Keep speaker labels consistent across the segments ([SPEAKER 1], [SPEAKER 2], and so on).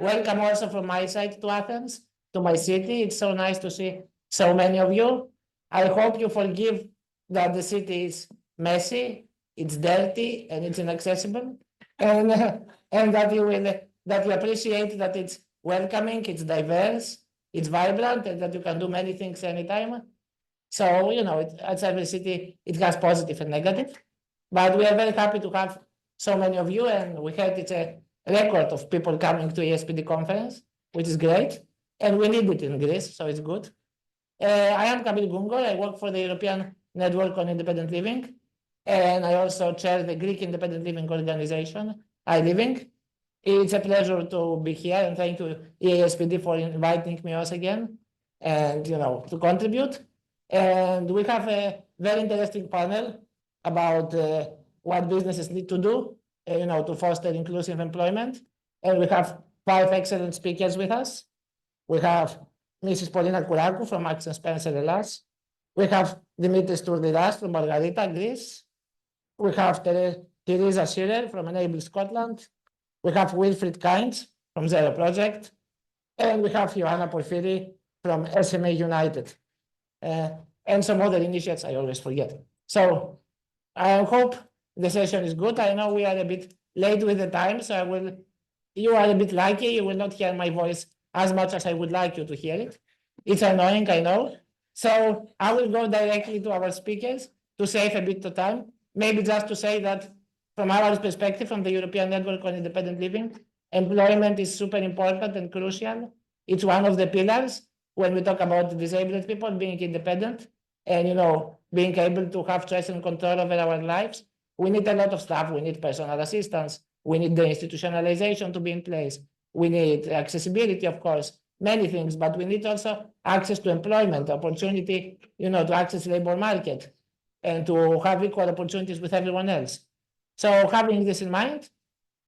[SPEAKER 1] welcome also from my side to Athens, to my city. It's so nice to see so many of you. I hope you forgive that the city is messy, it's dirty, and it's inaccessible, and and that you appreciate that it's welcoming, it's diverse, it's vibrant, and that you can do many things anytime. So it's every city, it has positive and negative, but we are very happy to have so many of you, and we heard it's a record of people coming to ESPD conference, which is great, and we need it in Greece, so it's good. I am Kamil Goungor. I work for the European Network on Independent Living, and I also chair the Greek Independent Living Organization, iLiving. It's a pleasure to be here, and thank you, ESPD, for inviting me once again, and to contribute. And we have a very interesting panel about what businesses need to do, to foster inclusive employment. And we have 5 excellent speakers with us. We have Mrs. Polina Kourakou from Marks & Spencer, Hellas. We have Dimitris Tourlidas from Margarita, Greece. We have Theresa Shearer from ENIL, Scotland. We have Wilfried Kainz from Zero Project. And we have Ioanna Profyri from SMEunited. And some other initiatives I always forget. So I hope the session is good. I know we are a bit late with the time, so you are a bit lucky. You will not hear my voice as much as I would like you to hear it. It's annoying, I know. So I will go directly to our speakers to save a bit of time. Maybe just to say that from our perspective, from the European Network on Independent Living, employment is super important and crucial. It's one of the pillars when we talk about disabled people being independent and being able to have choice and control over our lives. We need a lot of stuff. We need personal assistance. We need the institutionalization to be in place. We need accessibility, of course, many things, but we need also access to employment, opportunity, to access the labor market and to have equal opportunities with everyone else. So having this in mind,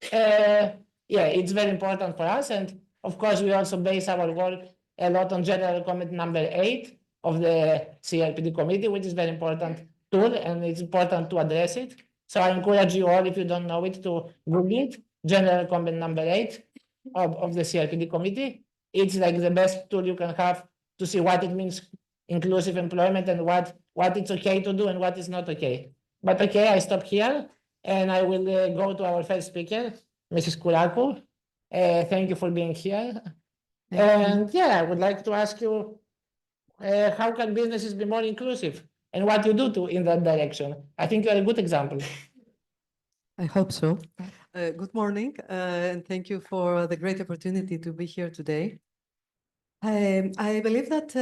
[SPEAKER 1] it's very important for us. And of course, we also base our work a lot on general comment number 8 of the CRPD committee, which is very important tool, and it's important to address it. So I encourage you all, if you don't know it, to Google it, general comment number 8 of the CRPD committee. It's like the best tool you can have to see what it means inclusive employment and what it's okay to do and what is not okay. But okay, I stop here and I will go to our first speaker, Mrs. Kourakou. Thank you for being here. And I would like to ask you, how can businesses be more inclusive and what you do in that direction? I think you're a good example.
[SPEAKER 2] I hope so. Good morning, and thank you for the great opportunity to be here today. I believe that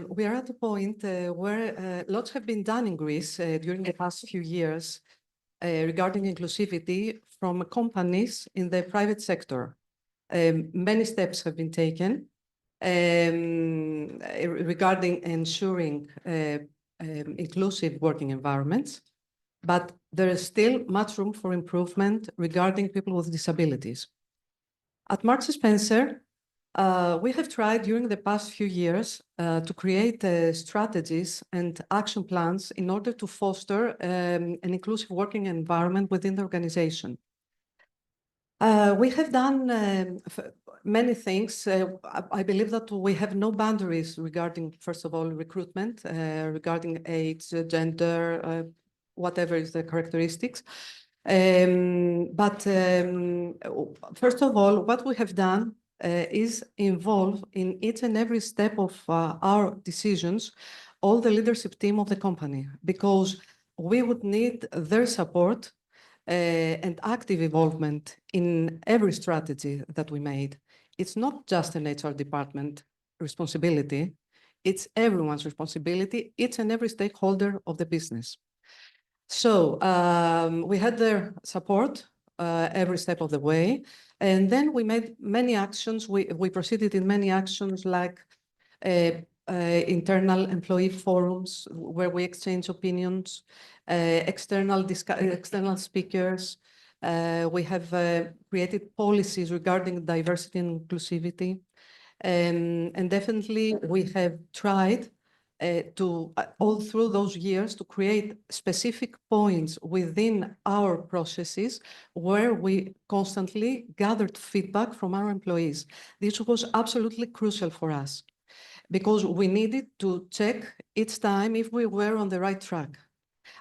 [SPEAKER 2] we are at a point where lots have been done in Greece during the past few years regarding inclusivity from companies in the private sector. Many steps have been taken regarding ensuring inclusive working environments, but there is still much room for improvement regarding people with disabilities. At Marks & Spencer, we have tried during the past few years to create strategies and action plans in order to foster an inclusive working environment within the organization. We have done many things. I believe that we have no boundaries regarding, first of all, recruitment, regarding age, gender, whatever is the characteristics. But first of all, what we have done is involve in each and every step of our decisions all the leadership team of the company, because we would need their support and active involvement in every strategy that we made. It's not just an HR department responsibility, it's everyone's responsibility, each and every stakeholder of the business. So we had their support every step of the way, and then we made many actions. We proceeded in many actions like internal employee forums where we exchange opinions, external speakers. We have created policies regarding diversity and inclusivity. And definitely we have tried all through those years to create specific points within our processes where we constantly gathered feedback from our employees. This was absolutely crucial for us because we needed to check each time if we were on the right track.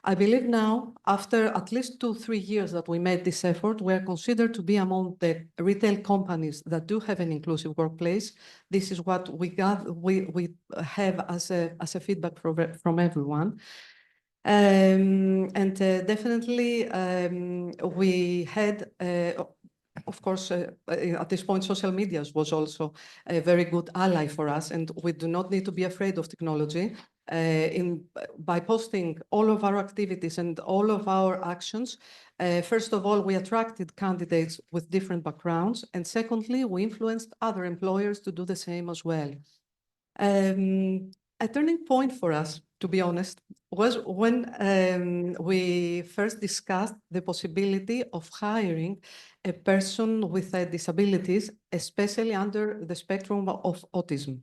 [SPEAKER 2] I believe now, after at least 2-3 years that we made this effort, we are considered to be among the retail companies that do have an inclusive workplace. This is what we have as a feedback from everyone. Definitely, we had, of course, at this point, social media was also a very good ally for us, and we do not need to be afraid of technology. By posting all of our activities and all of our actions, first of all, we attracted candidates with different backgrounds, and secondly, we influenced other employers to do the same as well. A turning point for us, to be honest, was when we first discussed the possibility of hiring a person with disabilities, especially under the spectrum of autism.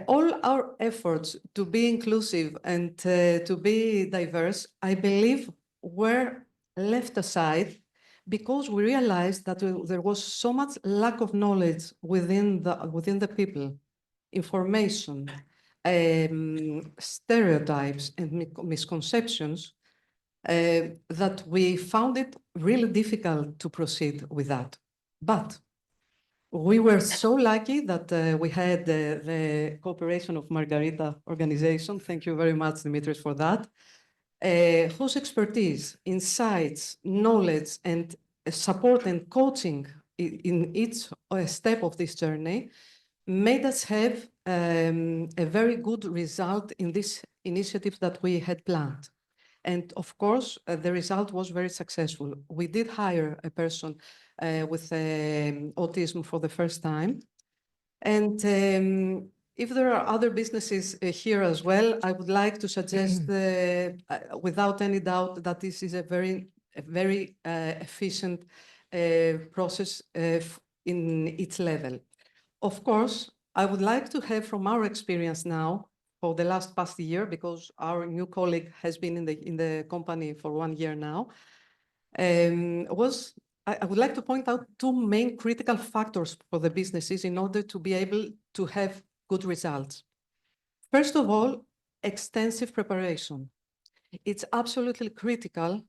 [SPEAKER 2] All our efforts to be inclusive and to be diverse, I believe, were left aside because we realized that there was so much lack of knowledge within the people, information, stereotypes and misconceptions, that we found it really difficult to proceed with that. But we were so lucky that we had the cooperation of Margarita organization. Thank you very much, Dimitris, for that. Whose expertise, insights, knowledge, and support and coaching in each step of this journey made us have a very good result in this initiative that we had planned. And of course, the result was very successful. We did hire a person with autism for the first time. And if there are other businesses here as well, I would like to suggest without any doubt that this is a very efficient process in its level. Of course, I would like to have from our experience now for the past year, because our new colleague has been in the company for 1 year now, I would like to point out 2 main critical factors for the businesses in order to be able to have good results. First of all, extensive preparation. It's absolutely critical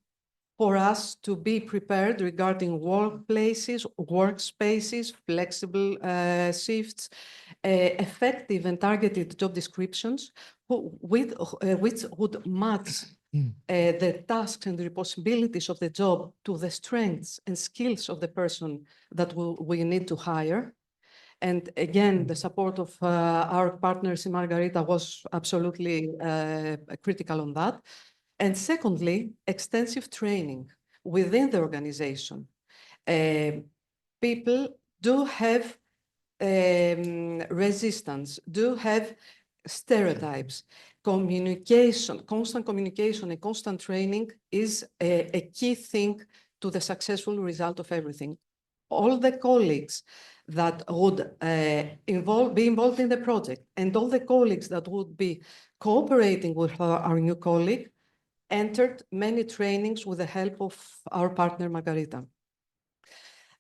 [SPEAKER 2] for us to be prepared regarding workplaces, workspaces, flexible shifts, effective and targeted job descriptions, which would match the tasks and the responsibilities of the job to the strengths and skills of the person that we need to hire. And again, the support of our partners in Margarita was absolutely critical on that. And secondly, extensive training within the organization. People do have resistance, do have stereotypes. Communication, constant communication and constant training is a key thing to the successful result of everything. All the colleagues that would be involved in the project and all the colleagues that would be cooperating with our new colleague entered many trainings with the help of our partner, Margarita.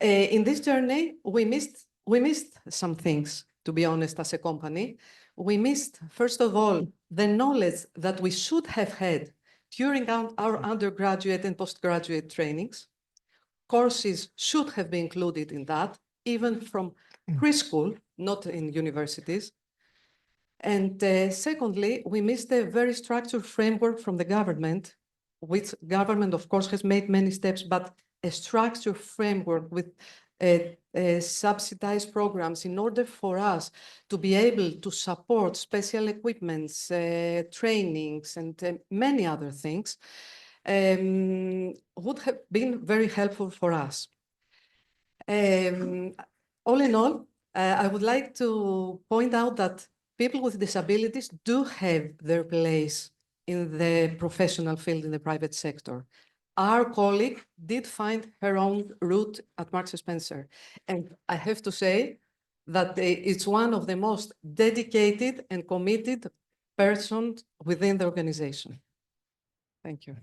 [SPEAKER 2] In this journey, we missed some things, to be honest, as a company. We missed, first of all, the knowledge that we should have had during our undergraduate and postgraduate trainings. Courses should have been included in that, even from preschool, not in universities. And secondly, we missed a very structured framework from the government, which government, of course, has made many steps, but a structured framework with subsidized programs in order for us to be able to support special equipments, trainings, and many other things would have been very helpful for us. All in all, I would like to point out that people with disabilities do have their place in the professional field in the private sector. Our colleague did find her own route at Marks & Spencer. And I have to say that it's one of the most dedicated and committed persons within the organization. Thank you.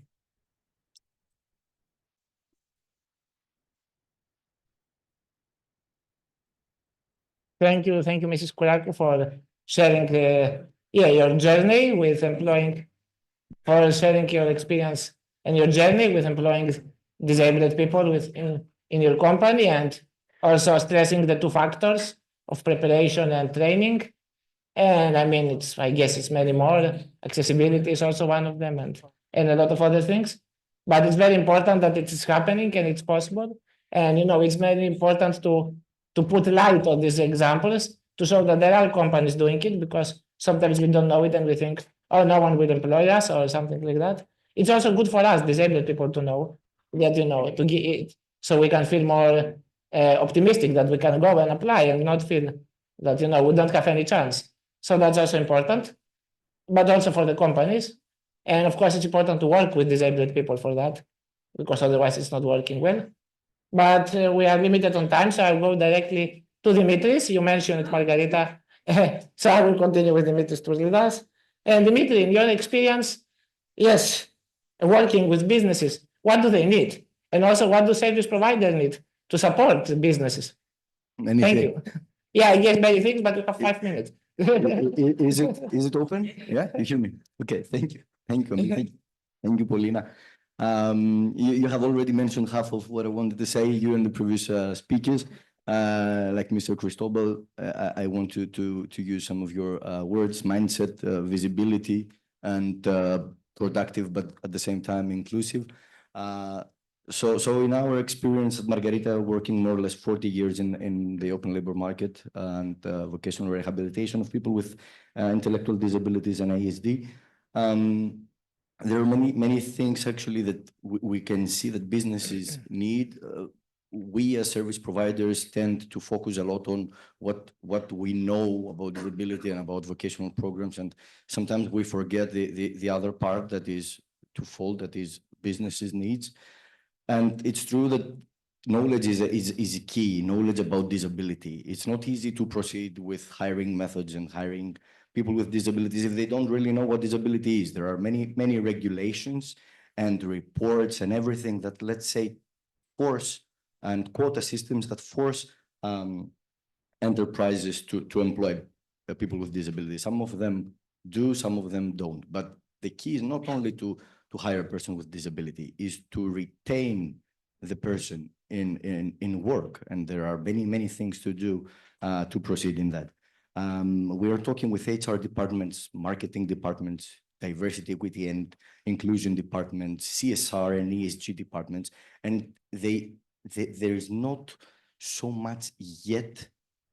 [SPEAKER 1] Thank you, Mrs. Kourakou, for sharing your journey with employing, for sharing your experience and your journey with employing disabled people in your company, and also stressing the two factors of preparation and training. And I mean, I guess it's many more. Accessibility is also one of them, and a lot of other things. But it's very important that it is happening and it's possible. And it's very important to put light on these examples to show that there are companies doing it, because sometimes we don't know it and we think, oh, no one will employ us or something like that. It's also good for us, disabled people, to know that, to give it, so we can feel more optimistic that we can go and apply and not feel that, we don't have any chance. So that's also important, but also for the companies. And of course, it's important to work with disabled people for that, because otherwise it's not working well. But we are limited on time, so I'll go directly to Dimitris. You mentioned Margarita, so I will continue with Dimitris Tourlidas. And Dimitri, in your experience, yes, working with businesses, what do they need? And also, what do service providers need to support the businesses? Thank you. Yeah, I guess many things, but we have 5 minutes.
[SPEAKER 3] Is it open? Yeah, you hear me? Okay, thank you. Thank you, Polina. You have already mentioned half of what I wanted to say, you and the previous speakers. Like Mr. Cristobal, I want to use some of your words: mindset, visibility, and productive, but at the same time inclusive. So in our experience at Margarita, working more or less 40 years in the open labor market and vocational rehabilitation of people with intellectual disabilities and ASD, there are many things actually that we can see that businesses need. We as service providers tend to focus a lot on what we know about disability and about vocational programs, and sometimes we forget the other part that is twofold, that is businesses' needs. And it's true that knowledge is key, knowledge about disability. It's not easy to proceed with hiring methods and hiring people with disabilities if they don't really know what disability is. There are many regulations and reports and everything that, let's say, force and quota systems that force enterprises to employ people with disabilities. Some of them do, some of them don't. But the key is not only to hire a person with disability, is to retain the person in work. And there are many things to do to proceed in that. We are talking with HR departments, marketing departments, diversity, equity, and inclusion departments, CSR and ESG departments, and there is not so much yet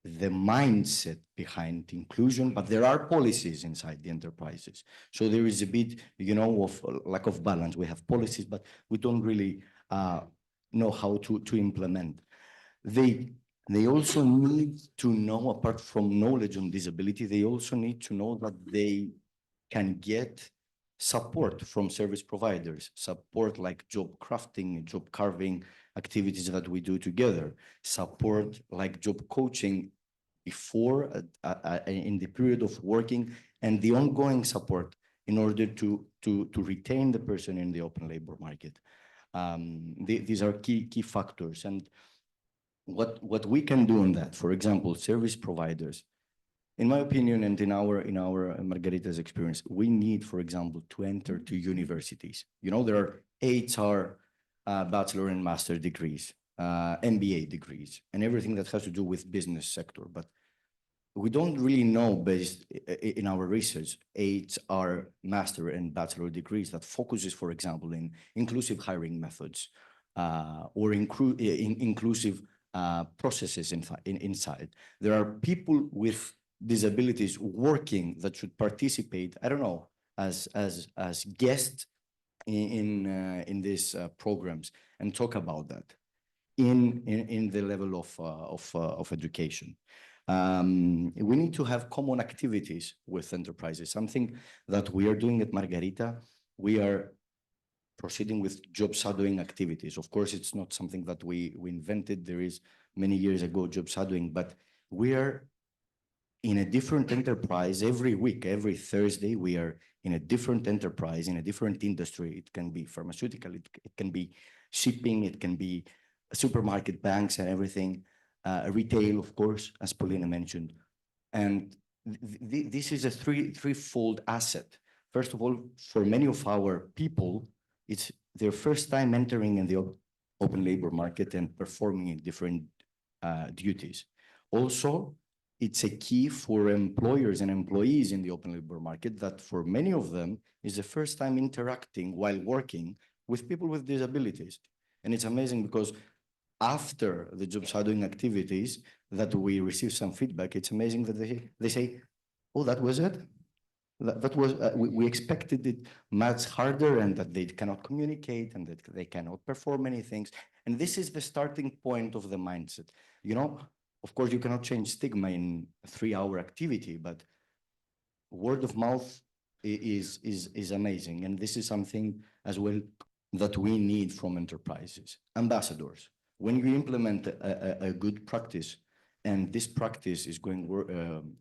[SPEAKER 3] the mindset behind inclusion, but there are policies inside the enterprises. So there is a bit, of lack of balance. We have policies, but we don't really know how to implement. They also need to know, apart from knowledge on disability, they also need to know that they can get support from service providers, support like job crafting, job carving activities that we do together, support like job coaching before, in the period of working, and the ongoing support in order to retain the person in the open labor market. These are key factors. And what we can do on that, for example, service providers, in my opinion, and in our Margarita's experience, we need, for example, to enter to universities. There are HR bachelor and master degrees, MBA degrees, and everything that has to do with business sector. But we don't really know, based in our research, HR master and bachelor degrees that focuses, for example, in inclusive hiring methods or inclusive processes inside. There are people with disabilities working that should participate, I don't know, as guests in these programs and talk about that in the level of education. We need to have common activities with enterprises, something that we are doing at Margarita. We are proceeding with job shadowing activities. Of course, it's not something that we invented. There is many years ago job shadowing, but We are in a different enterprise every week. Every Thursday, we are in a different enterprise, in a different industry. It can be pharmaceutical, it can be shipping, it can be supermarket, banks, and everything. Retail, of course, as Polina mentioned. And this is a threefold asset. First of all, for many of our people, it's their first time entering in the open labor market and performing in different duties. Also, it's a key for employers and employees in the open labor market that for many of them is the first time interacting while working with people with disabilities. And it's amazing because after the job shadowing activities that we receive some feedback, it's amazing that they say, oh, that was it? That was, we expected it much harder, and that they cannot communicate and that they cannot perform many things. And this is the starting point of the mindset. You know, of course, you cannot change stigma in a 3-hour activity, but word of mouth is amazing. And this is something as well that we need from enterprises. Ambassadors, when you implement a good practice, and this practice is going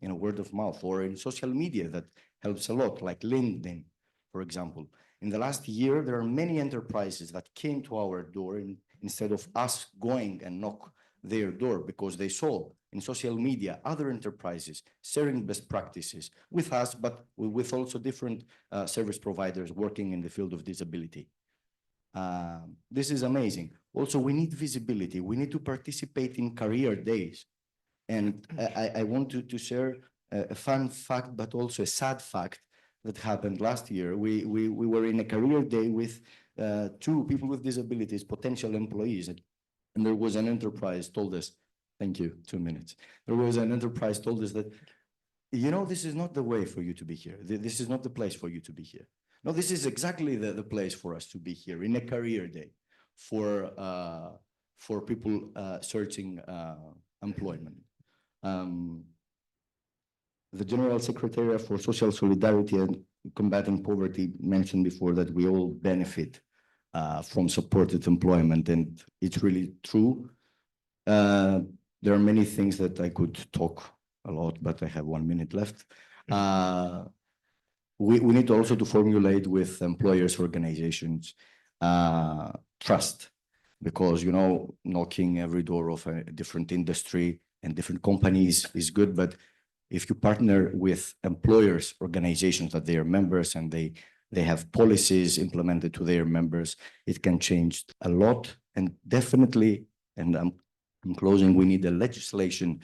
[SPEAKER 3] in a word of mouth or in social media, that helps a lot, like LinkedIn, for example. In the last year, there are many enterprises that came to our door instead of us going and knock their door, because they saw in social media other enterprises sharing best practices with us, but with also different service providers working in the field of disability. This is amazing. Also, we need visibility. We need to participate in career days. And I want to share a fun fact, but also a sad fact that happened last year. We were in a career day with 2 people with disabilities, potential employees. And there was an enterprise told us, thank you, 2 minutes. There was an enterprise told us that, you know, this is not the way for you to be here. This is not the place for you to be here. No, this is exactly the place for us to be here in a career day for people searching employment. The General Secretariat for Social Solidarity and Combating Poverty mentioned before that we all benefit from supported employment, and it's really true. There are many things that I could talk a lot, but I have 1 minute left. We need also to formulate with employers, organizations, trust, because, you know, knocking every door of a different industry and different companies is good, but if you partner with employers, organizations that they are members and they have policies implemented to their members, it can change a lot. And definitely, and I'm closing, we need a legislation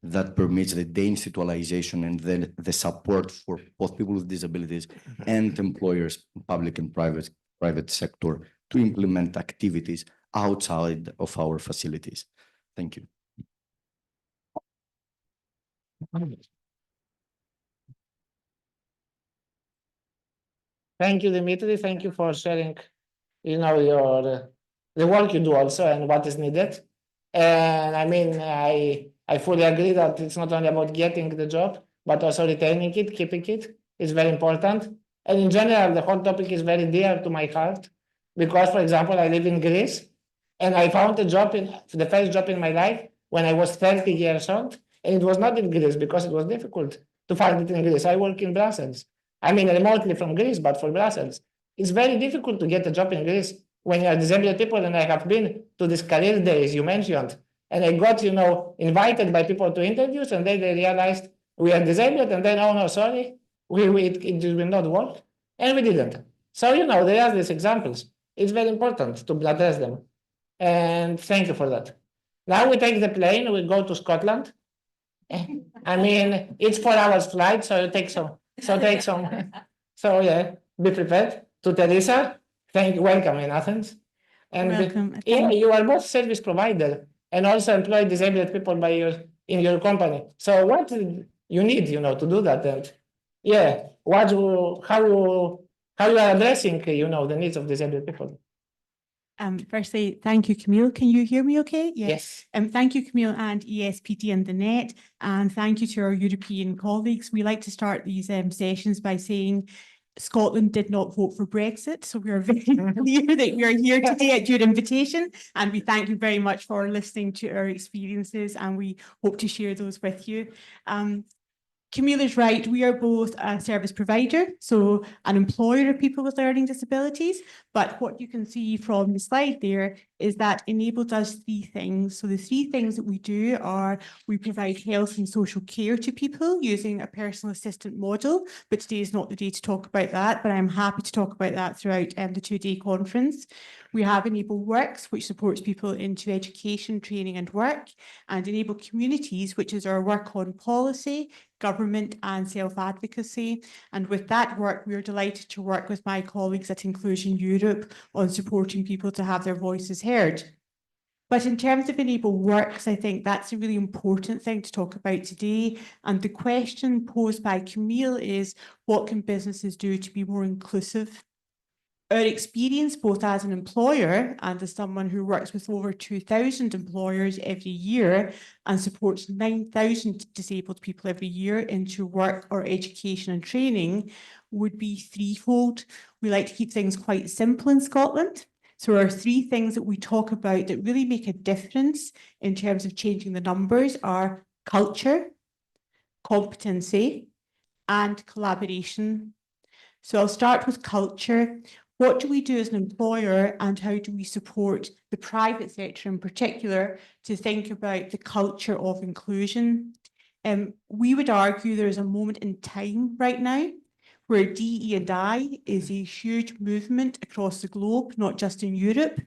[SPEAKER 3] that permits the deinstitutionalization and then the support for both people with disabilities and employers, public and private sector, to implement activities outside of our facilities. Thank you.
[SPEAKER 1] Thank you, Dimitri. Thank you for sharing, you know, your the work you do also and what is needed. And I mean, I fully agree that it's not only about getting the job, but also retaining it, keeping it. It's very important. And in general, the whole topic is very dear to my heart because, for example, I live in Greece and I found a job the first job in my life when I was 30 years old. And it was not in Greece because it was difficult to find it in Greece. I work in Brussels. I mean, remotely from Greece, but for Brussels. It's very difficult to get a job in Greece when you are disabled people. And I have been to these career days you mentioned. And I got, you know, invited by people to interviews, and then they realized we are disabled. And then, oh, no, sorry, it will not work. And we didn't. So, you know, there are these examples. It's very important to address them. And thank you for that. Now we take the plane, we go to Scotland. I mean, it's 4 hours flight, so take some. So yeah, be prepared. To Theresa, welcome in Athens. And
[SPEAKER 4] Welcome.
[SPEAKER 1] Yeah, you are both service provider and also employ disabled people in your company. So what you need, you know, to do that, and yeah, how you are addressing, you know, the needs of disabled people.
[SPEAKER 4] Firstly, thank you, Kamil. Can you hear me okay?
[SPEAKER 1] Yes.
[SPEAKER 4] Thank you, Kamil and ESPD and the net. And thank you to our European colleagues. We like to start these sessions by saying Scotland did not vote for Brexit, so we are very clear that we are here today at your invitation, and we thank you very much for listening to our experiences, and we hope to share those with you. Kamil is right, we are both a service provider, so an employer of people with learning disabilities, but what you can see from the slide there is that ENIL does three things. So the three things that we do are we provide health and social care to people using a personal assistant model, but today is not the day to talk about that, but I'm happy to talk about that throughout the two-day conference. We have ENIL Works, which supports people into education, training and work, and ENIL Communities, which is our work on policy, government and self-advocacy. And with that work, we are delighted to work with my colleagues at Inclusion Europe on supporting people to have their voices heard. But in terms of ENIL Works, I think that's a really important thing to talk about today. And the question posed by Kamil is, what can businesses do to be more inclusive? Our experience, both as an employer and as someone who works with over 2,000 employers every year and supports 9,000 disabled people every year into work or education and training, would be threefold. We like to keep things quite simple in Scotland. So our three things that we talk about that really make a difference in terms of changing the numbers are culture, competency, and collaboration. So I'll start with culture. What do we do as an employer, and how do we support the private sector in particular to think about the culture of inclusion? We would argue there is a moment in time right now where DE&I is a huge movement across the globe, not just in Europe.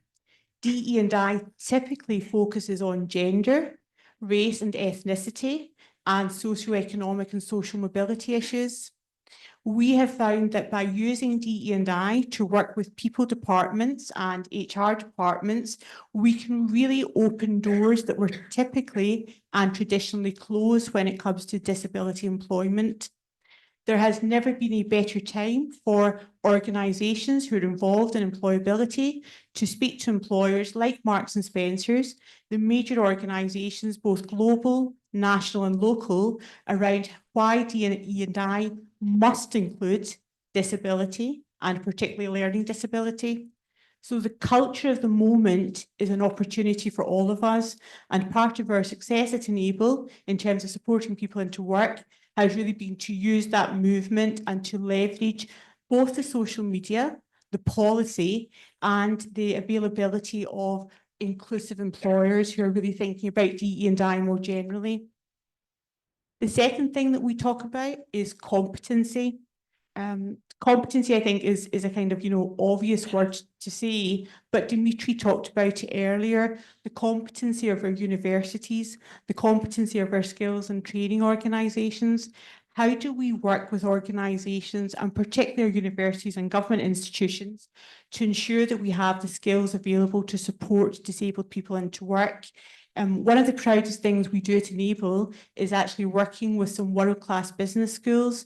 [SPEAKER 4] DE&I typically focuses on gender, race and ethnicity, and socioeconomic and social mobility issues. We have found that by using DE&I to work with people departments and HR departments, we can really open doors that were typically and traditionally closed when it comes to disability employment. There has never been a better time for organisations who are involved in employability to speak to employers like Marks and Spencer's, the major organisations, both global, national and local, around why DE&I must include disability and particularly learning disability. So the culture of the moment is an opportunity for all of us, and part of our success at ENIL in terms of supporting people into work has really been to use that movement and to leverage both the social media, the policy, and the availability of inclusive employers who are really thinking about DE&I more generally. The second thing that we talk about is competency. Competency, I think, is a kind of, obvious word to say, but Dimitris talked about it earlier, the competency of our universities, the competency of our skills and training organisations. How do we work with organisations, and particularly universities and government institutions, to ensure that we have the skills available to support disabled people into work? One of the proudest things we do at ENIL is actually working with some world-class business schools,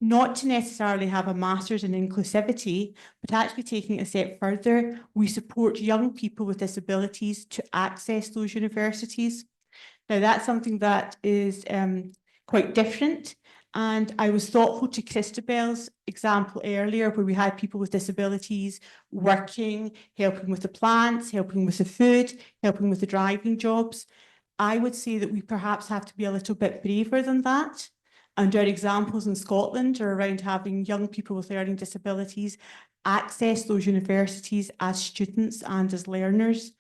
[SPEAKER 4] not to necessarily have a master's in inclusivity, but actually taking it a step further, we support young people with disabilities to access those universities. Now, that's something that is quite different. And I was thoughtful to Christabel's example earlier, where we had people with disabilities working, helping with the plants, helping with the food, helping with the driving jobs. I would say that we perhaps have to be a little bit braver than that. And our examples in Scotland are around having young people with learning disabilities access those universities as students and as learners.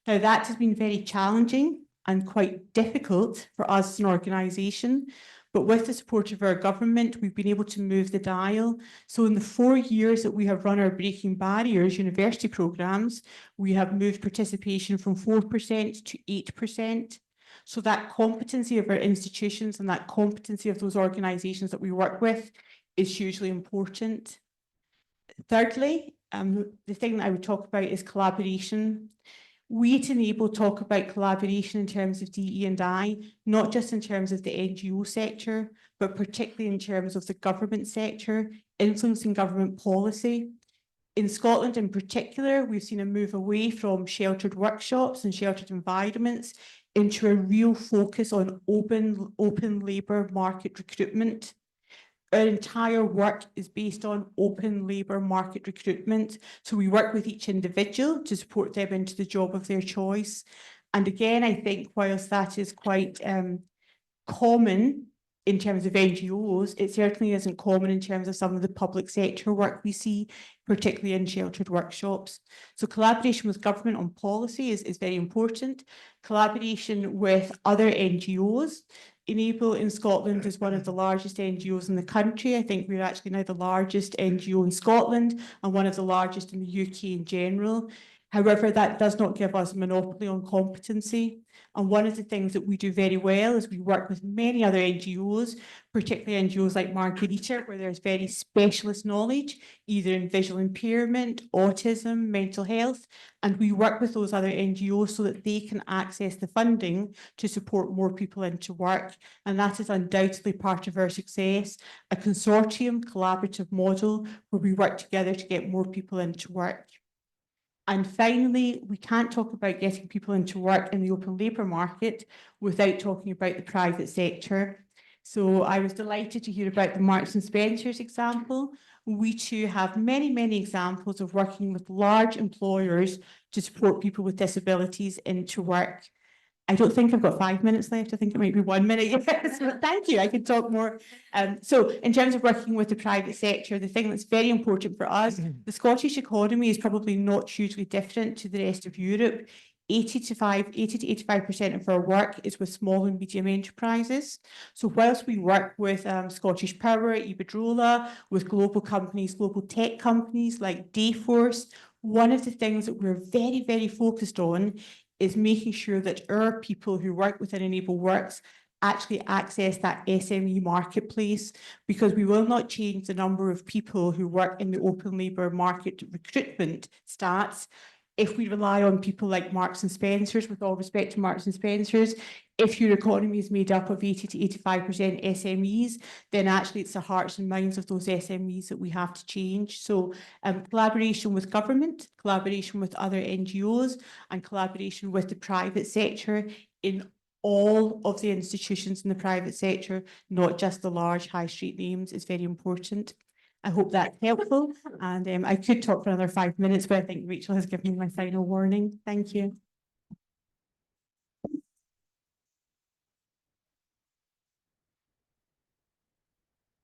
[SPEAKER 4] Now, that has been very challenging and quite difficult for us as an organisation. But with the support of our government, we've been able to move the dial. So in the 4 years that we have run our Breaking Barriers university programmes, we have moved participation from 4% to 8%. So that competency of our institutions and that competency of those organisations that we work with is hugely important. Thirdly, the thing that I would talk about is collaboration. We at ENIL talk about collaboration in terms of DE&I, not just in terms of the NGO sector, but particularly in terms of the government sector, influencing government policy. In Scotland in particular, we've seen a move away from sheltered workshops and sheltered environments into a real focus on open labour market recruitment. our entire work is based on open labour market recruitment. So we work with each individual to support them into the job of their choice. And again, I think whilst that is quite common in terms of NGOs, it certainly isn't common in terms of some of the public sector work we see, particularly in sheltered workshops. So collaboration with government on policy is very important. Collaboration with other NGOs. ENIL in Scotland is one of the largest NGOs in the country. I think we're actually now the largest NGO in Scotland and one of the largest in the UK in general. However, that does not give us a monopoly on competency. And one of the things that we do very well is we work with many other NGOs, particularly NGOs like Margarita, where there's very specialist knowledge, either in visual impairment, autism, mental health. And we work with those other NGOs so that they can access the funding to support more people into work. And that is undoubtedly part of our success, a consortium collaborative model where we work together to get more people into work. And finally, we can't talk about getting people into work in the open labour market without talking about the private sector. So I was delighted to hear about the Marks and Spencer's example. We too have many, many examples of working with large employers to support people with disabilities into work. I don't think I've got 5 minutes left. I think it might be 1 minute. Yes, but thank you. I could talk more. So in terms of working with the private sector, the thing that's very important for us, the Scottish economy is probably not hugely different to the rest of Europe. 80 to 85% of our work is with small and medium enterprises. So whilst we work with Scottish Power, Iberdrola, with global companies, global tech companies like Dayforce, one of the things that we're very, very focused on is making sure that our people who work within ENIL Works actually access that SME marketplace, because we will not change the number of people who work in the open labour market recruitment stats if we rely on people like Marks and Spencer's, with all respect to Marks and Spencer's. If your economy is made up of 80 to 85% SMEs, then actually it's the hearts and minds of those SMEs that we have to change. So collaboration with government, collaboration with other NGOs, and collaboration with the private sector in all of the institutions in the private sector, not just the large high street names, is very important. I hope that's helpful. And I could talk for another 5 minutes, but I think Rachel has given me my final warning. Thank you.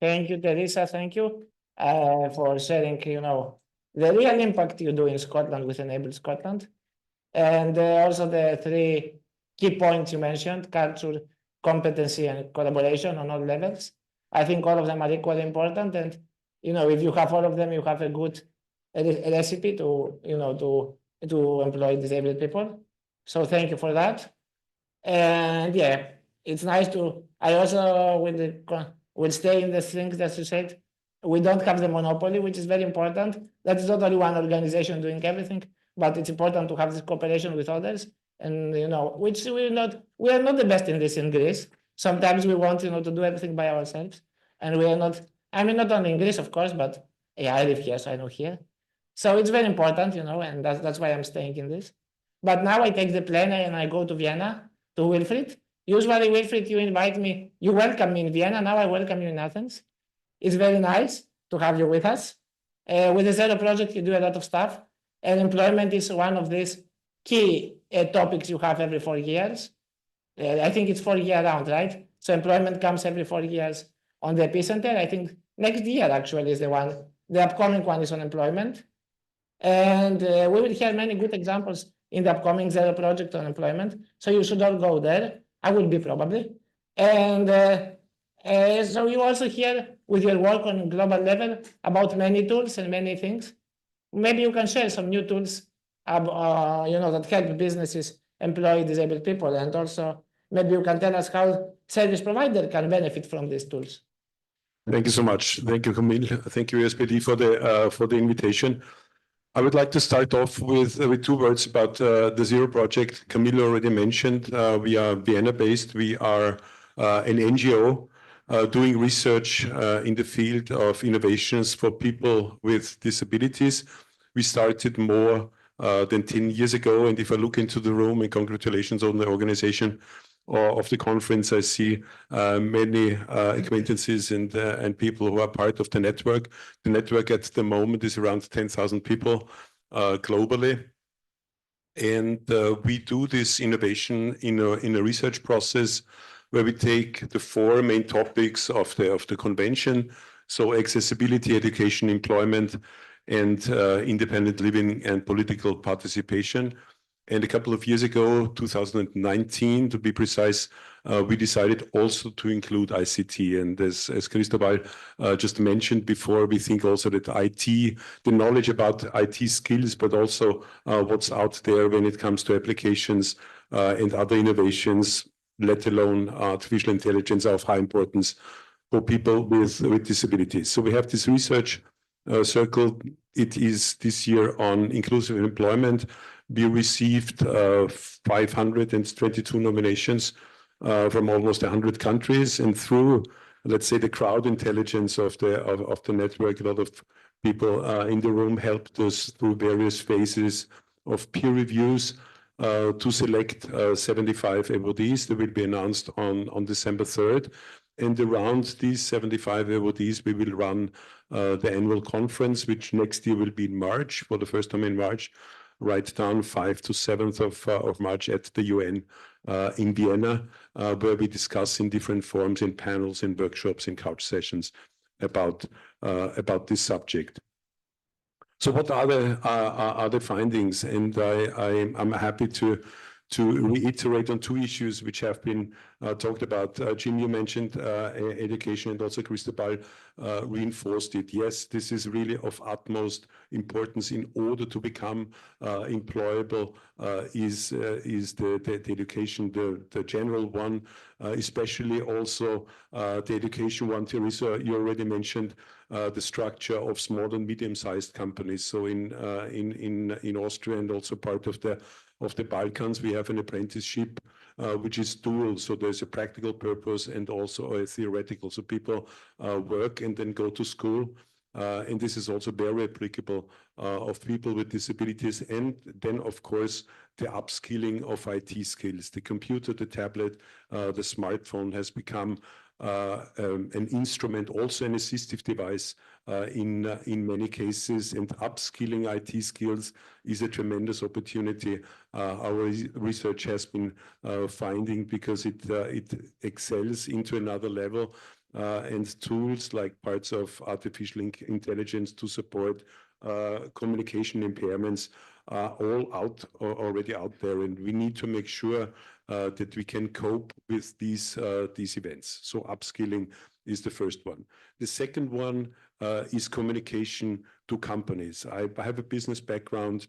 [SPEAKER 1] Thank you, Theresa. Thank you for sharing, the real impact you do in Scotland with Enable Scotland. And also the 3 key points you mentioned: culture, competency, and collaboration on all levels. I think all of them are equally important. And, if you have all of them, you have a good recipe to employ disabled people. So thank you for that. And yeah, it's nice to, I also will stay in the things that you said. We don't have the monopoly, which is very important. That is not only one organization doing everything, but it's important to have this cooperation with others. And, which we are not the best in this in Greece. Sometimes we want, to do everything by ourselves. And we are not, not only in Greece, of course, but yeah, I live here, so I know here. So it's very important, and that's why I'm staying in this. But now I take the plane and I go to Vienna, to Wilfried. Usually, Wilfried, you invite me, you welcome me in Vienna. Now I welcome you in Athens. It's very nice to have you with us. With the Zero project, you do a lot of stuff. And employment is one of these key topics you have every 4 years. I think it's 4 year round, right? So employment comes every 4 years on the epicenter. I think next year actually is the upcoming one is on employment. And we will hear many good examples in the upcoming Zero project on employment. So you should all go there. I will be probably. And so you also hear with your work on global level about many tools and many things. Maybe you can share some new tools, that help businesses employ disabled people. And also maybe you can tell us how service provider can benefit from these tools.
[SPEAKER 5] Thank you so much. Thank you, Kamil. Thank you, SPD, for the invitation. I would like to start off with 2 words about the Zero project. Kamil already mentioned we are Vienna-based. We are an NGO doing research in the field of innovations for people with disabilities. We started more than 10 years ago. And if I look into the room, and congratulations on the organization of the conference, I see many acquaintances and people who are part of the network. The network at the moment is around 10,000 people globally. And we do this innovation in a research process where we take the four main topics of the convention. So accessibility, education, employment, and independent living and political participation. And a couple of years ago, 2019 to be precise, we decided also to include ICT. And as Cristobal just mentioned before, we think also that IT, the knowledge about IT skills, but also what's out there when it comes to applications and other innovations, let alone artificial intelligence, are of high importance for people with disabilities. So we have this research circle. It is this year on inclusive employment. We received 522 nominations from almost 100 countries, and through, let's say, the crowd intelligence of the network, a lot of people in the room helped us through various phases of peer reviews to select 75 awardees that will be announced on December 3rd. And around these 75 awardees, we will run the annual conference, which next year will be in March, for the first time in March, right down 5th to 7th of March at the UN in Vienna, where we discuss in different forms, in panels, in workshops, in couch sessions about this subject. So what are the findings? And I'm happy to reiterate on two issues which have been talked about. Jim, you mentioned education, and also Cristobal reinforced it. Yes, this is really of utmost importance in order to become employable, is the education, the general one, especially also the education one. Theresa, you already mentioned the structure of small and medium-sized companies. So in Austria and also part of the Balkans, we have an apprenticeship which is dual. So there's a practical purpose and also a theoretical. So people work and then go to school. And this is also very applicable of people with disabilities. And then, of course, the upskilling of IT skills. The computer, the tablet, the smartphone has become an instrument, also an assistive device in many cases, and upskilling IT skills is a tremendous opportunity. Our research has been finding, because it excels into another level, and tools like parts of artificial intelligence to support communication impairments are all already out there, and we need to make sure that we can cope with these events. So upskilling is the first one. The second one is communication to companies. I have a business background,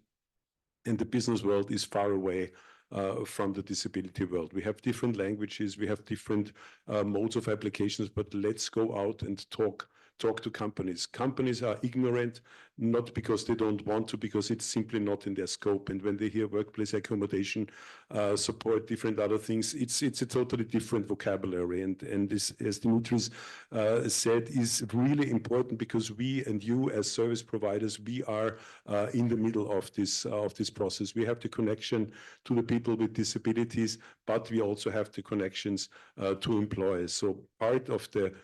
[SPEAKER 5] and the business world is far away from the disability world. We have different languages, we have different modes of applications, but let's go out and talk to companies. Companies are ignorant, not because they don't want to, because it's simply not in their scope. And when they hear workplace accommodation, support, different other things, it's a totally different vocabulary. And this, as Dimitris said, is really important, because we and you as service providers, we are in the middle of this process. We have the connection to the people with disabilities, but we also have the connections to employers. So part of the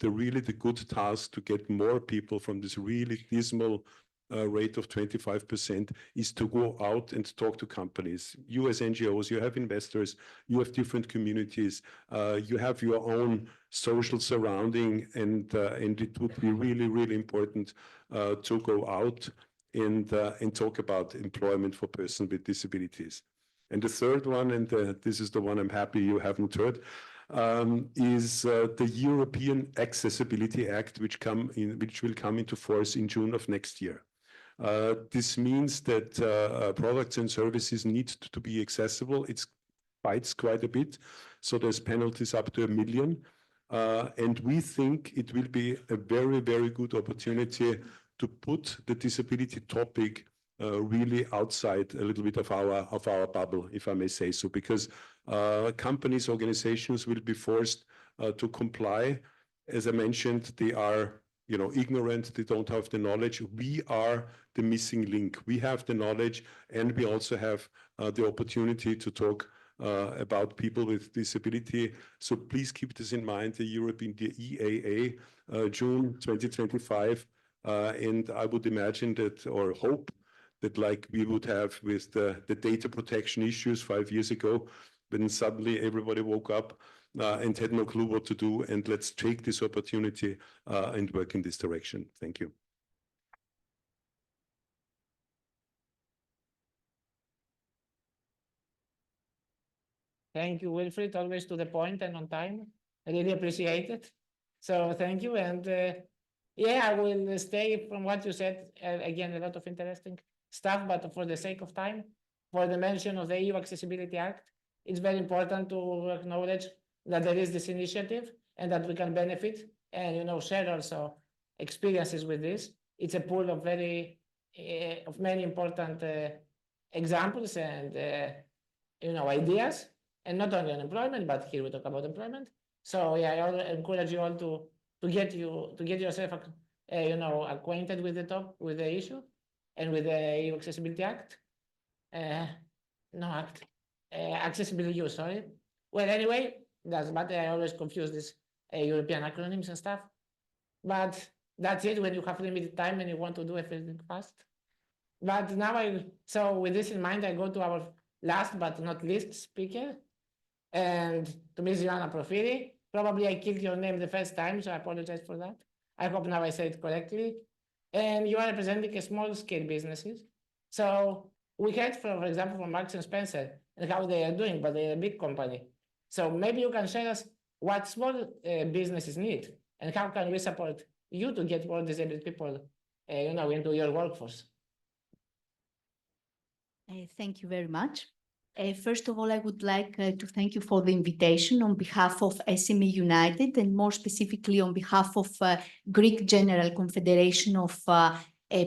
[SPEAKER 5] really the good task to get more people from this really dismal rate of 25% is to go out and talk to companies. You as NGOs, you have investors, you have different communities, you have your own social surrounding, and it would be really, really important to go out and talk about employment for persons with disabilities. And the third one, and this is the one I'm happy you haven't heard, is the European Accessibility Act, which will come into force in June of next year. This means that products and services need to be accessible. It fights quite a bit, so there's penalties up to 1 million. And we think it will be a very, very good opportunity to put the disability topic really outside a little bit of our bubble, if I may say so, because companies, organizations will be forced to comply. As I mentioned, they are ignorant, they don't have the knowledge. We are the missing link. We have the knowledge, and we also have the opportunity to talk about people with disability. So please keep this in mind, the EAA, June 2025. And I would imagine that, or hope that, like we would have with the data protection issues 5 years ago, when suddenly everybody woke up and had no clue what to do. And let's take this opportunity and work in this direction. Thank you.
[SPEAKER 1] Thank you, Wilfried, always to the point and on time. I really appreciate it. So thank you. And yeah, I will stay from what you said. Again, a lot of interesting stuff, but for the sake of time, for the mention of the EU Accessibility Act, it's very important to acknowledge that there is this initiative and that we can benefit and, you know, share also experiences with this. It's a pool of of many important examples and, you know, ideas. And not only on employment, but here we talk about employment. So yeah, I encourage you all to get yourself, you know, acquainted with with the issue, and with the EU Accessibility Act. Accessibility EU. Sorry. Well, anyway, doesn't matter. I always confuse these European acronyms and stuff. But that's it when you have limited time and you want to do everything fast. But now so with this in mind, I go to our last but not least speaker. And to Ms. Ioanna Profyri. Probably I killed your name the first time, so I apologize for that. I hope now I said it correctly. And you are representing a small scale businesses. So we heard, for example, from Marks and Spencer and how they are doing, but they're a big company. So maybe you can share us what small businesses need and how can we support you to get more disabled people, you know, into your workforce.
[SPEAKER 6] Thank you very much. First of all, I would like to thank you for the invitation on behalf of SMEunited, and more specifically on behalf of Greek General Confederation of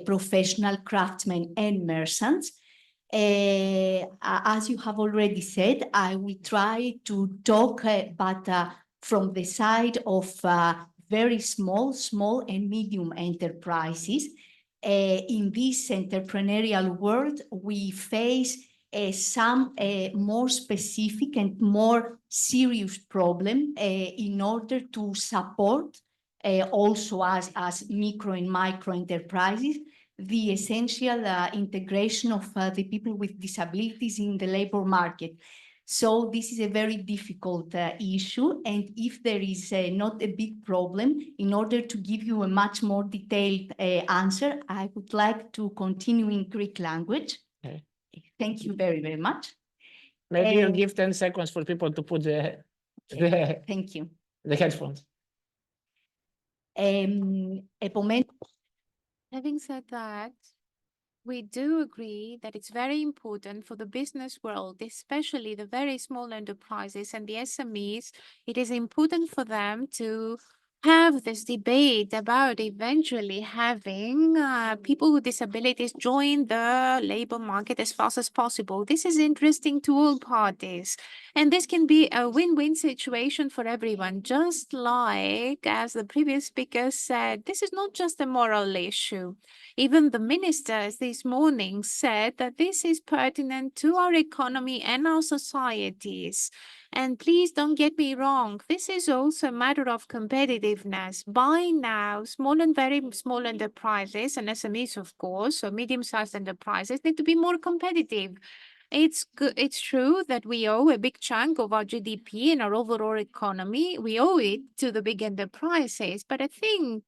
[SPEAKER 6] Professional Craftsmen and Merchants. As you have already said, I will try to talk, but from the side of very small and medium enterprises. In this entrepreneurial world, we face some more specific and more serious problem in order to support also as micro and micro enterprises, the essential integration of the people with disabilities in the labor market. So this is a very difficult issue, and if there is not a big problem, in order to give you a much more detailed answer, I would like to continue in Greek language.
[SPEAKER 1] Okay.
[SPEAKER 6] Thank you very, very much.
[SPEAKER 1] Maybe you give 10 seconds for people to put
[SPEAKER 6] Thank you.
[SPEAKER 1] the headphones.
[SPEAKER 7] Having said that, we do agree that it's very important for the business world, especially the very small enterprises and the SMEs. It is important for them to have this debate about eventually having people with disabilities join the labor market as fast as possible. This is interesting to all parties, and this can be a win-win situation for everyone. Just like, as the previous speaker said, this is not just a moral issue. Even the ministers this morning said that this is pertinent to our economy and our societies. And please don't get me wrong, this is also a matter of competitiveness. By now, small and very small enterprises, and SMEs, of course, or medium-sized enterprises, need to be more competitive. It's true that we owe a big chunk of our GDP and our overall economy. We owe it to the big enterprises, but I think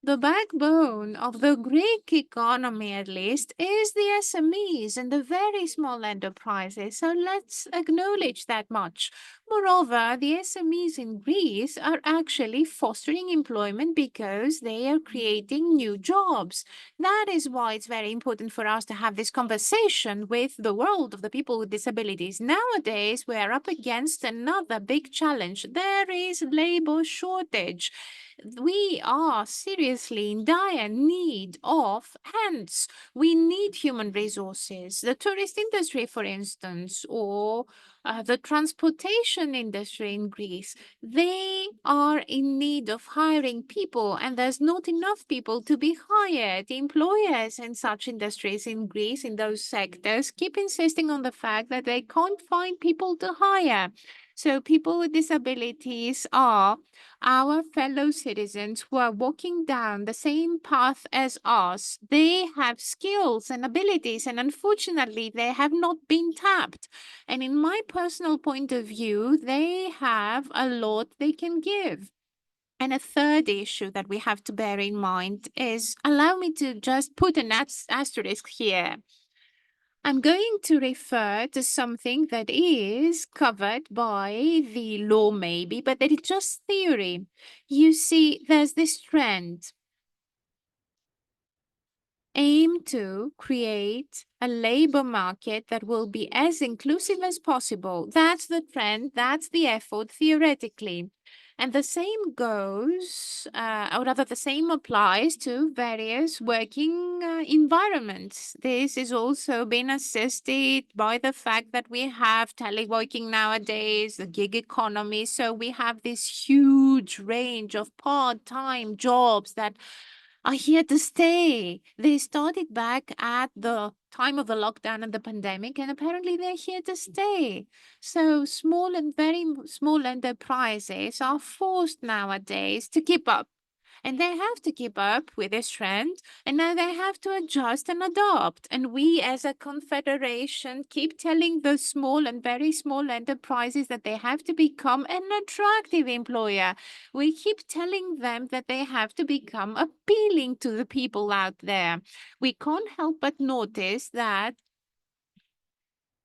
[SPEAKER 7] the backbone of the Greek economy, at least, is the SMEs and the very small enterprises. So let's acknowledge that much. Moreover, the SMEs in Greece are actually fostering employment because they are creating new jobs. That is why it's very important for us to have this conversation with the world of the people with disabilities. Nowadays, we are up against another big challenge. There is labor shortage. We are seriously in dire need of hands. We need human resources. The tourist industry, for instance, or the transportation industry in Greece. They are in need of hiring people, and there's not enough people to be hired. Employers in such industries in Greece, in those sectors, keep insisting on the fact that they can't find people to hire. So people with disabilities are our fellow citizens who are walking down the same path as us. They have skills and abilities, and unfortunately, they have not been tapped. And in my personal point of view, they have a lot they can give. And a third issue that we have to bear in mind is, allow me to just put an asterisk here. I'm going to refer to something that is covered by the law maybe, but that is just theory. You see, there's this trend. Aim to create a labor market that will be as inclusive as possible. That's the trend, that's the effort theoretically. And the same goes, or rather the same applies to various working environments. This is also been assisted by the fact that we have teleworking nowadays, the gig economy. So we have this huge range of part-time jobs that are here to stay. They started back at the time of the lockdown and the pandemic, and apparently they're here to stay. So small and very small enterprises are forced nowadays to keep up. And they have to keep up with this trend, and now they have to adjust and adopt. And we as a confederation keep telling the small and very small enterprises that they have to become an attractive employer. We keep telling them that they have to become appealing to the people out there. We can't help but notice that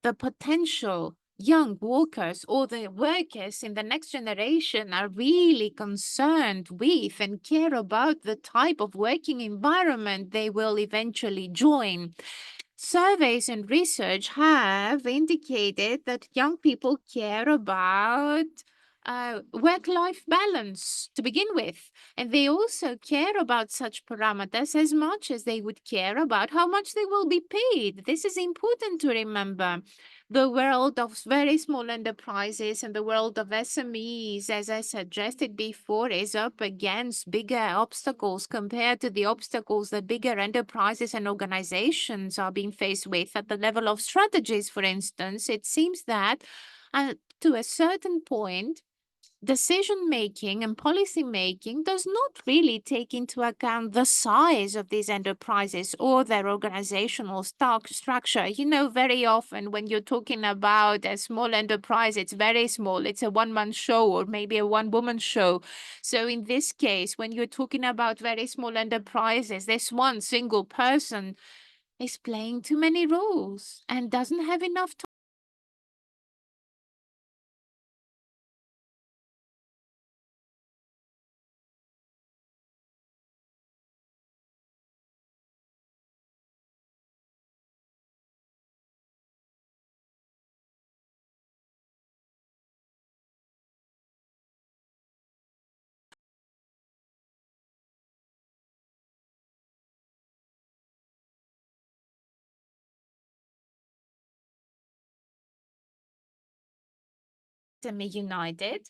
[SPEAKER 7] the potential young workers or the workers in the next generation are really concerned with and care about the type of working environment they will eventually join. Surveys and research have indicated that young people care about work-life balance to begin with. And they also care about such parameters as much as they would care about how much they will be paid. This is important to remember. The world of very small enterprises and the world of SMEs, as I suggested before, is up against bigger obstacles compared to the obstacles that bigger enterprises and organizations are being faced with. At the level of strategies, for instance, it seems that to a certain point, decision-making and policy-making does not really take into account the size of these enterprises or their organizational structure. You know, very often when you're talking about a small enterprise, it's very small. It's a one-man show or maybe a one-woman show. So in this case, when you're talking about very small enterprises, this one single person is playing too many roles and doesn't have enough time. SMEunited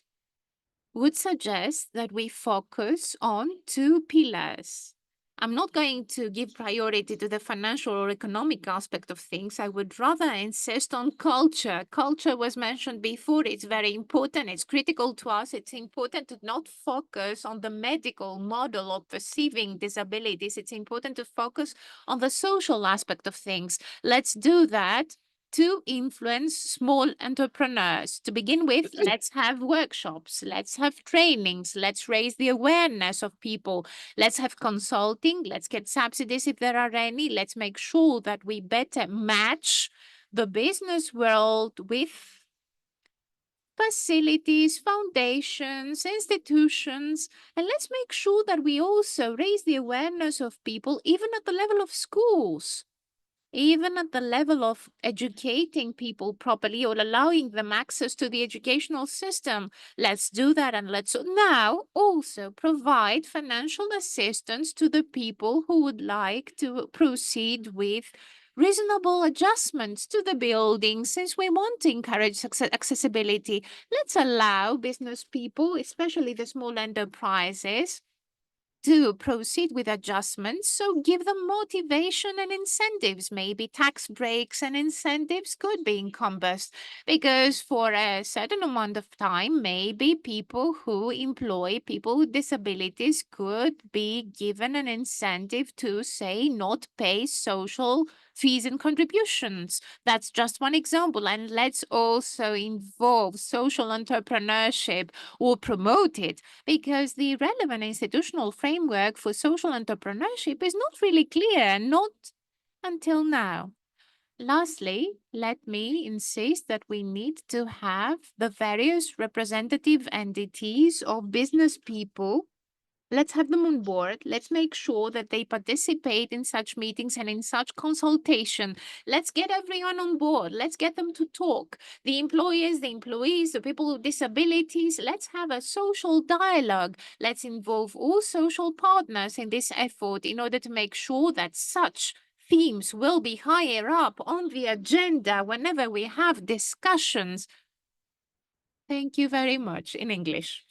[SPEAKER 7] would suggest that we focus on two pillars. I'm not going to give priority to the financial or economic aspect of things. I would rather insist on culture. Culture was mentioned before. It's very important. It's critical to us. It's important to not focus on the medical model of perceiving disabilities. It's important to focus on the social aspect of things. Let's do that to influence small entrepreneurs. To begin with, let's have workshops, let's have trainings, let's raise the awareness of people, let's have consulting, let's get subsidies if there are any, let's make sure that we better match the business world with facilities, foundations, institutions, and let's make sure that we also raise the awareness of people even at the level of schools. Even at the level of educating people properly or allowing them access to the educational system. Let's do that, and let's now also provide financial assistance to the people who would like to proceed with reasonable adjustments to the building since we want to encourage accessibility. Let's allow business people, especially the small enterprises, to proceed with adjustments, so give them motivation and incentives. Maybe tax breaks and incentives could be encompassed, because for a certain amount of time, maybe people who employ people with disabilities could be given an incentive to, say, not pay social fees and contributions. That's just one example. And let's also involve social entrepreneurship or promote it, because the relevant institutional framework for social entrepreneurship is not really clear, not until now. Lastly, let me insist that we need to have the various representative entities of business people. Let's have them on board. Let's make sure that they participate in such meetings and in such consultation. Let's get everyone on board. Let's get them to talk. The employers, the employees, the people with disabilities. Let's have a social dialogue. Let's involve all social partners in this effort in order to make sure that such themes will be higher up on the agenda whenever we have discussions. Thank you very much in English.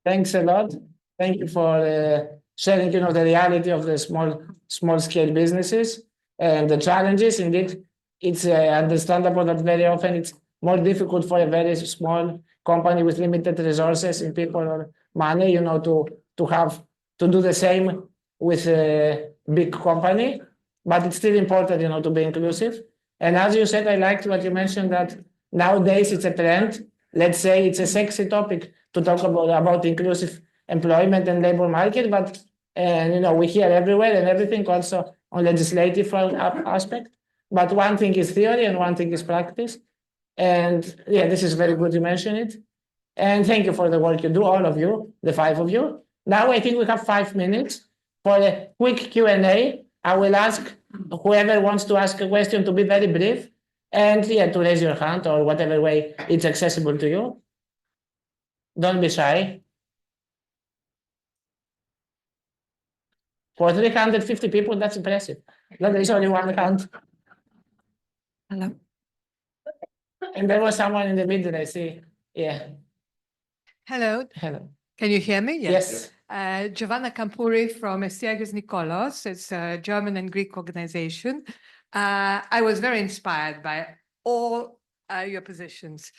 [SPEAKER 1] Thanks a lot. Thank you for sharing, the reality of the small scale businesses and the challenges. Indeed, it's understandable that very often it's more difficult for a very small company with limited resources in people or money, to have to do the same with a big company. But it's still important, to be inclusive. And as you said, I liked what you mentioned, that nowadays it's a trend. Let's say it's a sexy topic to talk about inclusive employment and labor market, but we hear everywhere and everything, also on legislative aspect. But one thing is theory and one thing is practice. And yeah, this is very good you mention it. And thank you for the work you do, all of you, the 5 of you. Now I think we have 5 minutes for a quick Q&A. I will ask whoever wants to ask a question to be very brief, and to raise your hand or whatever way it's accessible to you. Don't be shy. For 350 people, that's impressive. There is only one hand.
[SPEAKER 8] Hello.
[SPEAKER 1] And there was someone in the middle, I see. Yeah.
[SPEAKER 8] Hello.
[SPEAKER 1] Hello.
[SPEAKER 8] Can you hear me?
[SPEAKER 1] Yes.
[SPEAKER 8] Giovanna Campuri from Estiagos Nikolos. It's a German and Greek organization. I was very inspired by all your positions.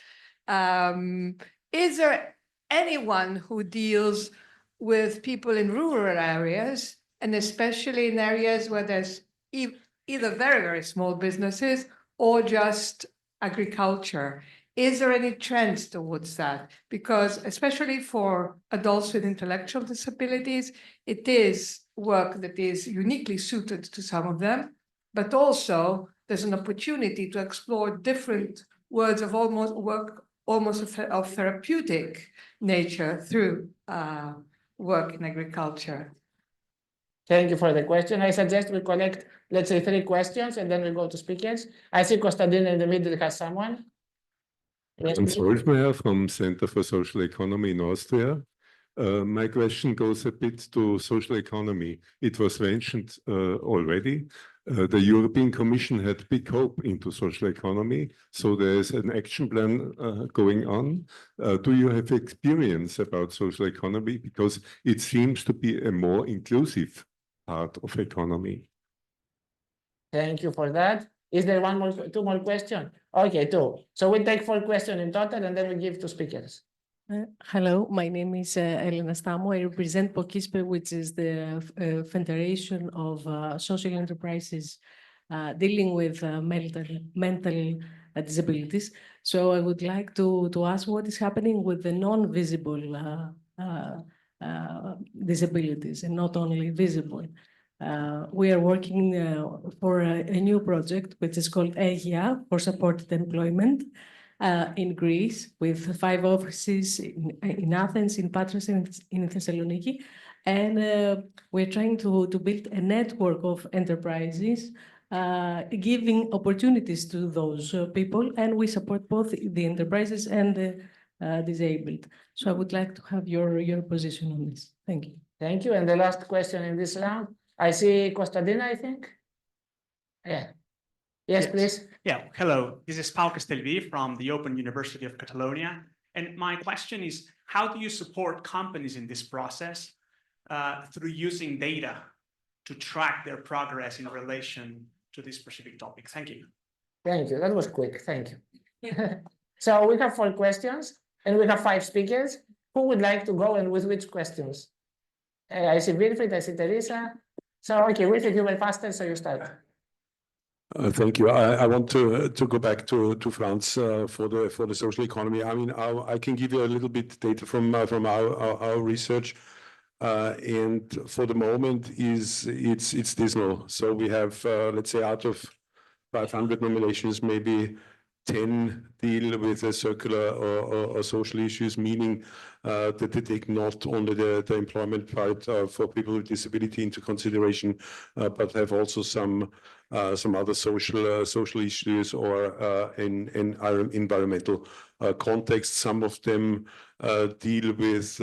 [SPEAKER 8] Is there anyone who deals with people in rural areas, and especially in areas where there's either very, very small businesses or just agriculture? Is there any trends towards that? Because especially for adults with intellectual disabilities, it is work that is uniquely suited to some of them, but also there's an opportunity to explore different words of almost of therapeutic nature through work in agriculture.
[SPEAKER 1] Thank you for the question. I suggest we collect, let's say, 3 questions, and then we go to speakers. I see Konstantin in the middle has someone. Yes,
[SPEAKER 5] I'm
[SPEAKER 1] please.
[SPEAKER 5] Solfmeyer from Center for Social Economy in Austria. My question goes a bit to social economy. It was mentioned already. The European Commission had big hope into social economy, so there is an action plan going on. Do you have experience about social economy? Because it seems to be a more inclusive part of economy.
[SPEAKER 1] Thank you for that. Is there 2 more questions? Okay, 2. So we take 4 questions in total, and then we give to speakers.
[SPEAKER 9] Hello, my name is Elena Stamo. I represent POKISPE, which is the Federation of Social Enterprises dealing with mental disabilities. So I would like to ask what is happening with the non-visible disabilities and not only visible. We are working for a new project, which is called EGIA, for supported employment. In Greece, with 5 offices in Athens, in Patras, and in Thessaloniki. And we're trying to build a network of enterprises, giving opportunities to those people. And we support both the enterprises and the disabled. So I would like to have your position on this. Thank you.
[SPEAKER 1] Thank you. And the last question in this round, I see Kostadina, I think. Yeah. Yes, please.
[SPEAKER 10] Yeah, hello. This is Pau Castelví from the Open University of Catalonia. And my question is, how do you support companies in this process through using data to track their progress in relation to this specific topic? Thank you.
[SPEAKER 1] Thank you. That was quick. Thank you. So we have 4 questions and we have 5 speakers. Who would like to go and with which questions? I see Wilfried, I see Theresa. So, okay, Wilfried, you were faster, so you start.
[SPEAKER 5] Thank you. I want to go back to Franz for the social economy. I mean, I can give you a little bit data from our research, and for the moment it's dismal. So we have let's say out of 500 nominations, maybe 10 deal with a circular or social issues, meaning that they take not only the employment part for people with disability into consideration, but have also some other social issues or in environmental context. Some of them deal with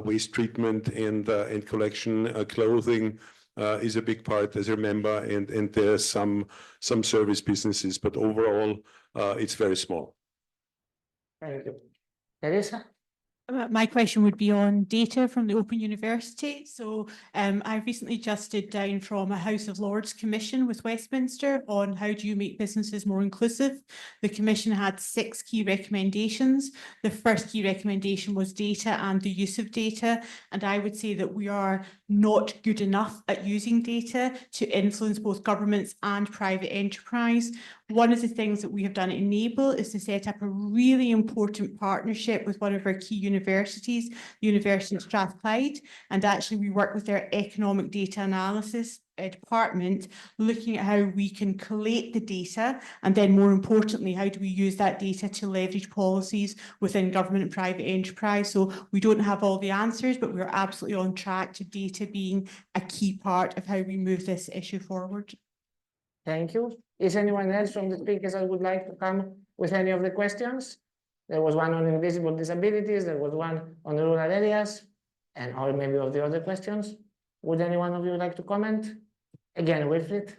[SPEAKER 5] waste treatment and collection. Clothing is a big part, as you remember, and there's some service businesses, but overall it's very small.
[SPEAKER 1] Thank you. Theresa?
[SPEAKER 4] My question would be on data from the Open University. So I recently just stood down from a House of Lords commission with Westminster on how do you make businesses more inclusive. The commission had 6 key recommendations. The first key recommendation was data and the use of data. And I would say that we are not good enough at using data to influence both governments and private enterprise. One of the things that we have done at ENIL is to set up a really important partnership with one of our key universities, the University of Strathclyde, and actually we work with their economic data analysis department, looking at how we can collate the data, and then more importantly, how do we use that data to leverage policies within government and private enterprise. So we don't have all the answers, but we're absolutely on track to data being a key part of how we move this issue forward.
[SPEAKER 1] Thank you. Is anyone else from the speakers that would like to come with any of the questions? There was one on invisible disabilities, there was one on rural areas, and or maybe of the other questions. Would any one of you like to comment? Again, Wilfried.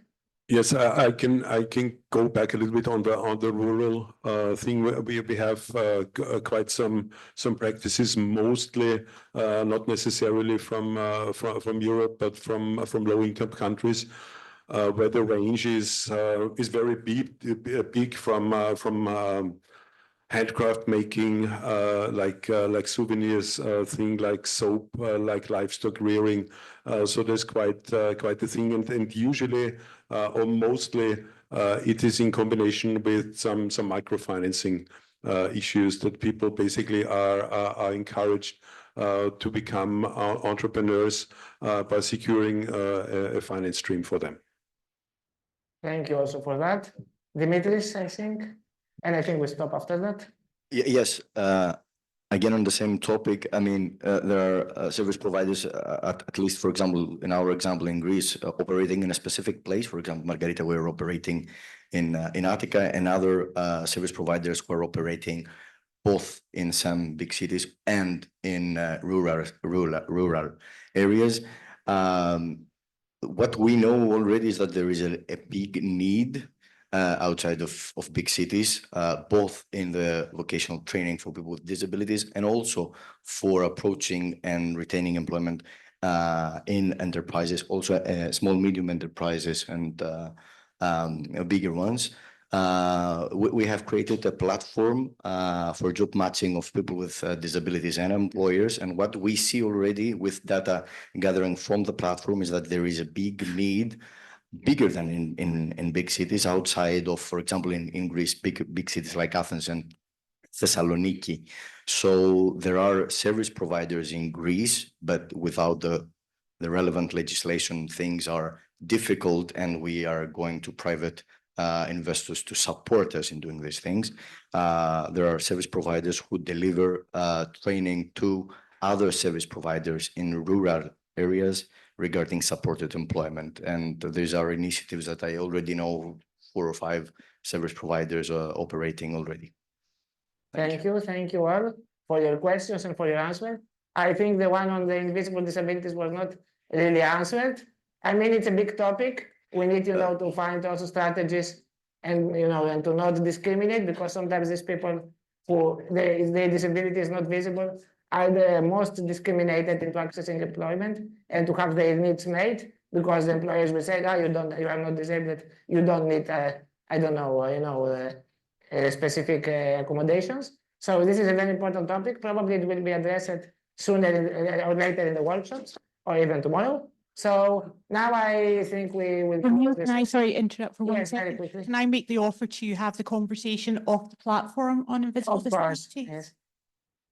[SPEAKER 5] Yes, I can go back a little bit on the rural thing. We have quite some practices, mostly not necessarily from Europe, but from low-income countries, where the range is very big from handcraft making, like souvenirs, thing like soap, like livestock rearing. So there's quite a thing, and usually or mostly it is in combination with some microfinancing issues that people basically are encouraged to become entrepreneurs by securing a finance stream for them.
[SPEAKER 1] Thank you also for that. Dimitris, I think. And I think we stop after that.
[SPEAKER 3] Yes. Again, on the same topic, I mean, there are service providers, at least, for example, in our example in Greece, operating in a specific place. For example, Margarita, we're operating in Attica, and other service providers who are operating both in some big cities and in rural areas. What we know already is that there is a big need outside of big cities, both in the vocational training for people with disabilities and also for approaching and retaining employment in enterprises, also small, medium enterprises and bigger ones. We have created a platform for job matching of people with disabilities and employers. And what we see already with data gathering from the platform is that there is a big need, bigger than in big cities, outside of, for example, in Greece, big cities like Athens and Thessaloniki. So there are service providers in Greece, but without the relevant legislation, things are difficult, and we are going to private investors to support us in doing these things. There are service providers who deliver training to other service providers in rural areas regarding supported employment. And these are initiatives that I already know 4 or 5 service providers are operating already.
[SPEAKER 1] Thank you all. for your questions and for your answer. I think the one on the invisible disabilities was not really answered. I mean, it's a big topic. We need, to find also strategies and, and to not discriminate, because sometimes these people who their disability is not visible are the most discriminated into accessing employment and to have their needs made, because the employers will say, you are not disabled, you don't need, specific accommodations. So this is a very important topic. Probably it will be addressed sooner or later in the workshops, or even tomorrow. So now I think we will.
[SPEAKER 4] Kamil, can I, sorry, interrupt for one
[SPEAKER 1] Yes, very
[SPEAKER 4] second?
[SPEAKER 1] quickly.
[SPEAKER 4] Can I make the offer to have the conversation off the platform on invisible
[SPEAKER 1] Of course,
[SPEAKER 4] disabilities?
[SPEAKER 1] yes.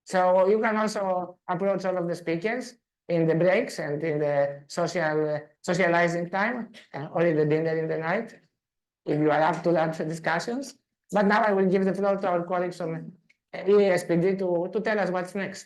[SPEAKER 1] So you can also approach all of the speakers in the breaks and in the socializing time, or in the dinner in the night, if you are up to that discussions. But now I will give the floor to our colleagues from ESPD to tell us what's next.